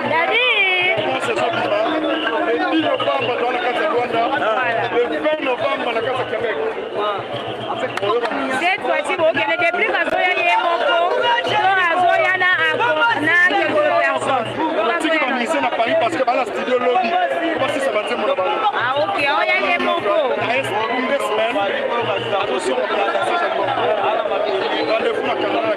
Daddy, parce que dans la studio lobby, comment si ça va dire mon abonné. Ah ok, on y a les mots. Attention, rendez-vous à Canada.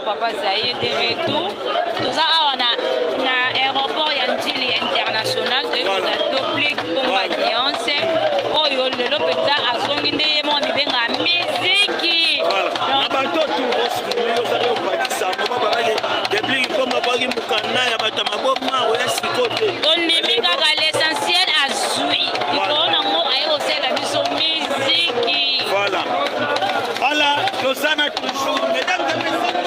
Papa Zaïe de retour. Tout ça, on a aéroport Yandili international de Doppler compagnie. Oh, yo, le lopeta a songi de mon benga musique. Na bato tu yo sare obakisa mama bale depuis comme bagi mukana ya batama boma oya sikote. On nimi kaka l'essentiel à Zui. Il faut na mo ayo sela biso musique. Voilà. Voilà, Josana toujours mesdames et messieurs.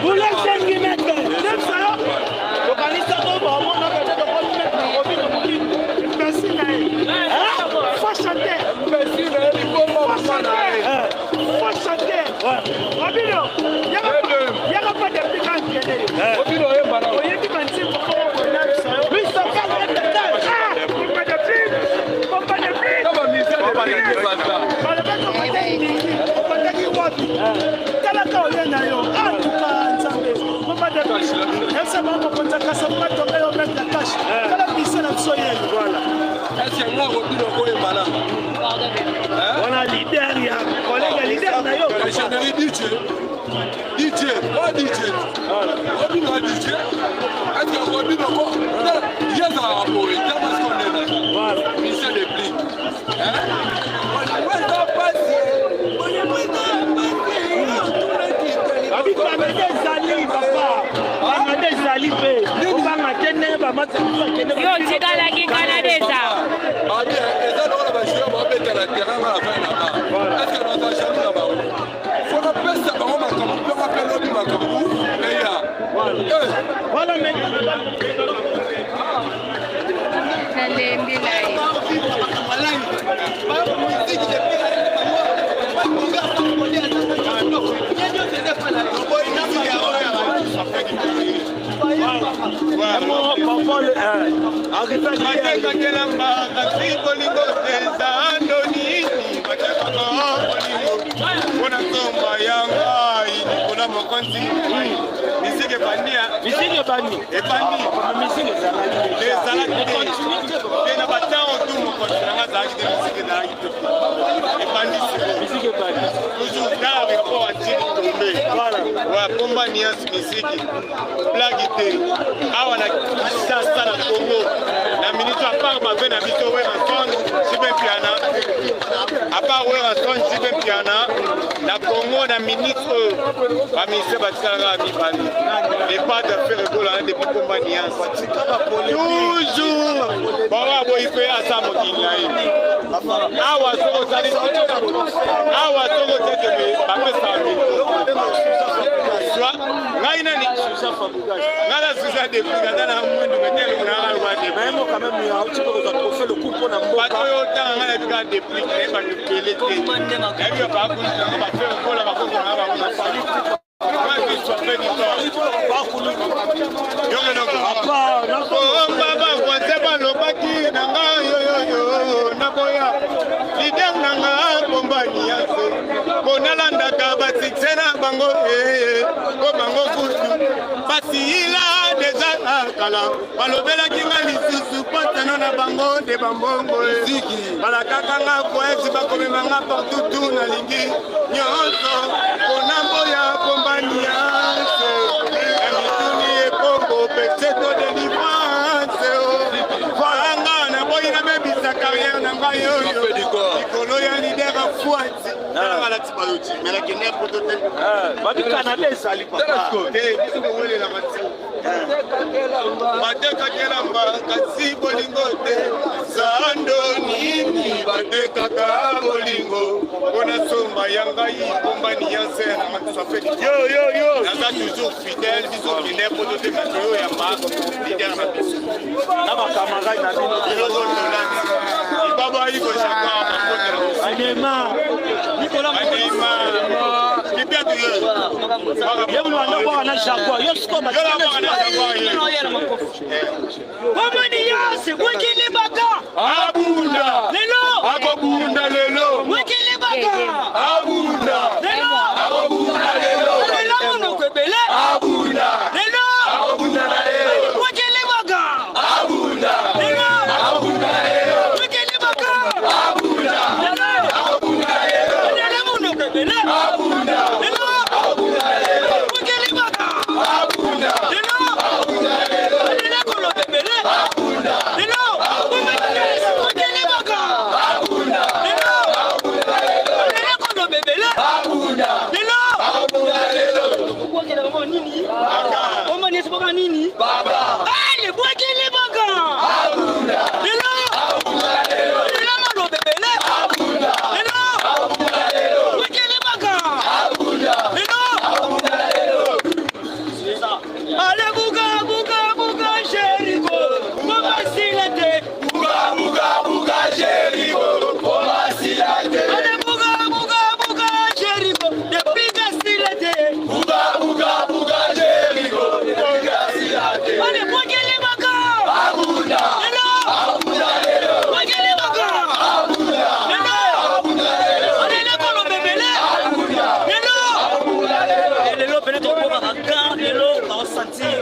Vous laissez qui mettre. Faut chanter. Faut chanter. Robino, il n'y a pas de piquant. Robino, il y a pas de on a leader, il y a collègue leader. DJ, pas DJ. Robino a DJ. Est-ce que Robino il y a un rapport, il y a parce qu'on est là. Voilà. Il s'est dépli. On Yo tikalaki Canadesa. Eza donc la joueur va mettre la terrain à la fin là-bas. Est-ce que nous achètons là-bas? Faut la peste à Roma comme on peut rappeler l'autre Macabou. Et il y a. Voilà mais. Pomba niansi misiki blague te awa na sasa na Congo na ministre à part ma veine habito we ranson sibe piana à part we ranson sibe piana na Congo na ministre ba ministre batikala mi bani les pas de faire école depuis Pomba niansi toujours bawa boy pe asa mokila yi awa soko sali awa soko tete ba pesa ngai nani ngala susa de frigada na mundu metele kuna alwa de même quand même ya uti ko za trophée le coup pour na mboka bato yo tanga ngala bika de prix et ba de pelete et bien ba ku ba faire ko la ba ko na ba na fali kwa ki so pe di to ba ku lu yo ngeno apa na ko baba kwa seba lo baki na yo na boya lideng na nga bomba ni yase konalanda ka batsena bango ko bango kutu basila deja kala balobela kinga lisusu potano na bango de bambongo ziki balakaka nga koesi bakomema nga partout na lingi nyonso konambo ya kombani yase emituni ekongo peseto de livrance faranga na boyi na mebisa carrière na ngai oyo likolo ya lider afuati nalati bayoti melaki ne potote babi Canada ezali papa te biso kowelela mati batekakela kasi bolingo te sando nini batekaka bolingo mpona somba ya ngai kombani ya se na matisafeli naza toujours fidèle biso kine potote bato oyo ya ma lider na biso na bakamarade na bino bilozololandi ibaba iko chaka anema Nicolas anema kipia tu yeye mwana kwa na chakwa yo skoma komani yase wikili baka abunda lelo akobunda lelo wikili baka abunda lelo akobunda lelo lelo mono kwebele abunda lelo akobunda lelo wikili baka abunda lelo akobunda lelo wikili baka abunda lelo akobunda lelo lelo mono kwebele abunda lelo akobunda lelo wikili baka abunda lelo akobunda lelo lelo kono kwebele abunda lelo wikili baka abunda lelo akobunda lelo lelo kono kwebele abunda lelo akobunda lelo kukwakela kama nini kama ni sababu nini baba ale bwakele baka abunda lelo akobunda lelo lelo kono kwebele abunda lelo akobunda lelo wikili baka abunda lelo akobunda lelo ale buga Jericho mama silate buga Jericho mama silate ale buga Jericho de biga silate buga Jericho buga silate ale bwakele baka abunda lelo akobunda lelo bwakele baka abunda lelo akobunda lelo ale kono bebele abunda lelo akobunda lelo lelo pene to ko baka lelo ba sentir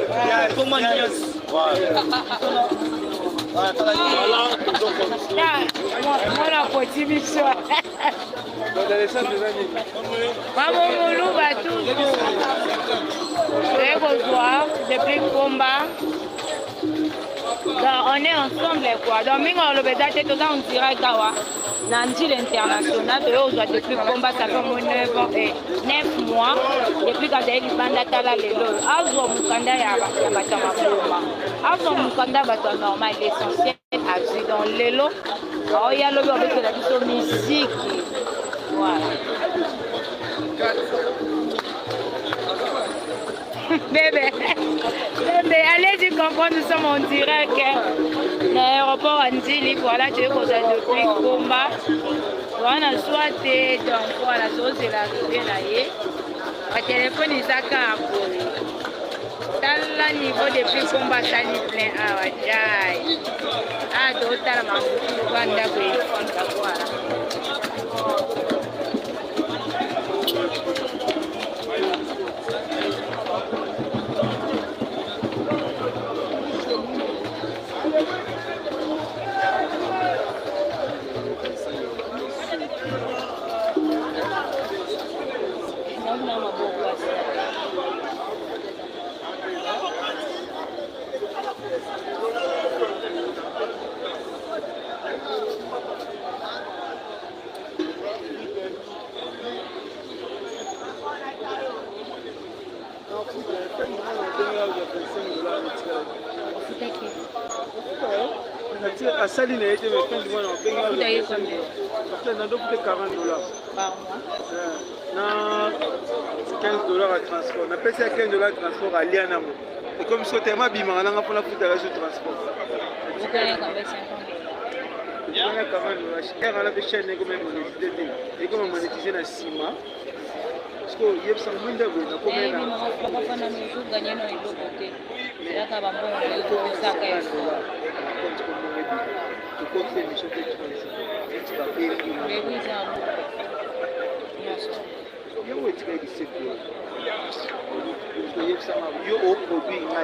comment nias mwana kotibiso mamomulu batu ekozwa depuis combat on est ensemble quoi donc mingi olobeza te toza on direct awa Nandi l'international, depuis combat, ça fait au moins 9 mois, depuis quand j'ai eu banda tala lelo. Azo mukanda ya bata maboma. Azo mukanda bata normal, l'essentiel à vie dans lelo. Oh ya lobi avec la musique. Voilà. Bébé, allez-y comprendre, nous sommes en direct l'aéroport Andili, voilà, tu es causé depuis combat. Voilà, soit donc voilà, c'est l'arrivée là. Le téléphone est à Cabo. Dans le niveau depuis combat, ça n'y plein à Wadjaï. Ah, d'autres, la maman, voilà. La saline a été $40 par mois. $15 à transport. On appelle ça $15 à transport à Lianamo. Et comme ce thème bima, on a pour la foutre à la transport. Vous connaissez combien 50 000? On a quand même la chaîne comme monétisé. Et comme monétisé dans 6 mois. Parce que il y a ça moins de bruit. On a gagné dans les deux côtés. C'est là qu'on va voir ça. Tu comptes faire une chose que tu vas payer. Mais oui, c'est un peu. Il y a un petit peu de sécurité. Il y a un autre produit. Il y a un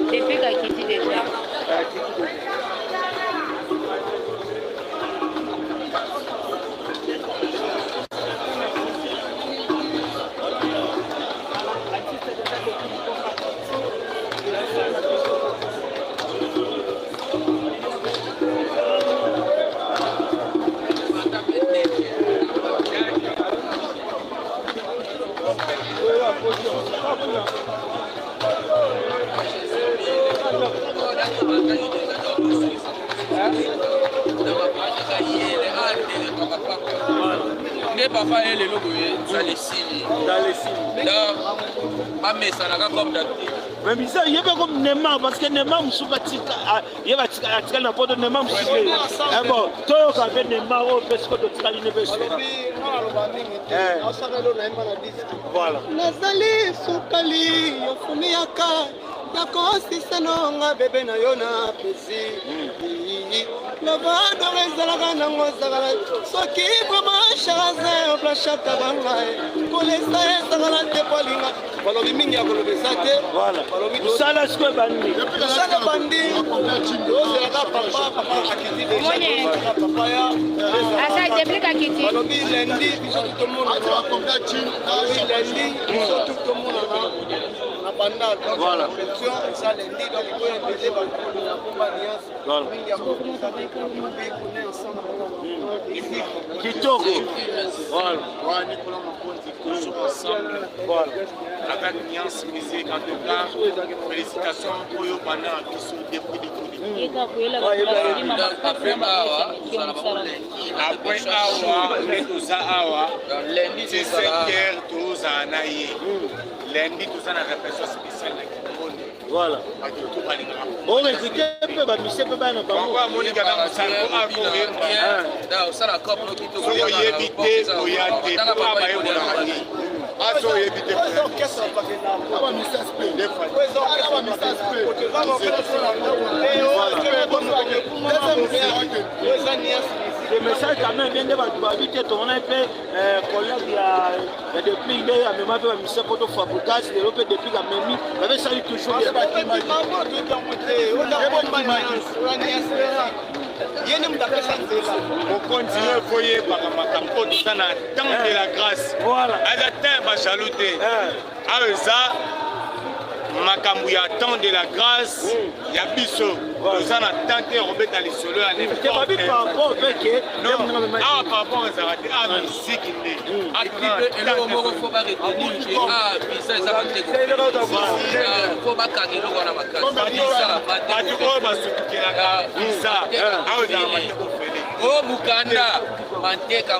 Depuis qu'il a quitté déjà. Ne papa est le logo dans les signes. Mais ça n'a pas comme d'habitude. Mais bizarre, il y a pas comme Neymar parce que Neymar Moussoukatika, il y a pas na poto Neymar Moussoukatika. Bon, toi quand même Neymar au parce que tu as une Voilà. Nazali sukali yofumiaka nakosisa nonga bebe na yo na pesi lavado ezalaka nango ezakala soki komasharaze oblashaka bangae kolesa ezakala te polinga balobi mingi ya kolobesa te osala sikoyo bandi osala bandi ozelaka papa akiti deja papa ya asa deplika kiti balobi lendi biso tutomonana lendi biso tutomonana na bandal voilà pension ça lendi donc il faut inviter bantu na komba nias mingi ya kolobesa te kobi kune ensemble kitoko voilà Nicolas Makonzi, toujours ensemble. voilà Avec Niance Musique, en tout cas, félicitations pour eux pendant qu'ils sont depuis les coups. Après Awa, les Awa, c'est 5 heures, tous en aïe. Lundi, tous en a répression spéciale. voilà on recruté peu ba mise peu ba na bango kwa monika na musango akoye da usala kopo kitu so yebite oyate kwa ba yebo na hani aso yebite orchestre pakena aba message pe aba message pe le message quand même vient de babité tourner pe collègue ya depuis il a même pas mise photo fabrication de l'opé depuis la même avait ça toujours on continue voyer par makambo tout na temps de la grâce voilà à temps ba chalouté ça makambo ya temps de la grâce ya biso toza na tante robeta lisolo ya par rapport au fait que par rapport à Zarate à musique eloko moko fo baretenir ke bisa eza fo bakanga eloko wana makasi bato oyo basutukelaka bisa ayo ezala mateko fele o mukanda manteka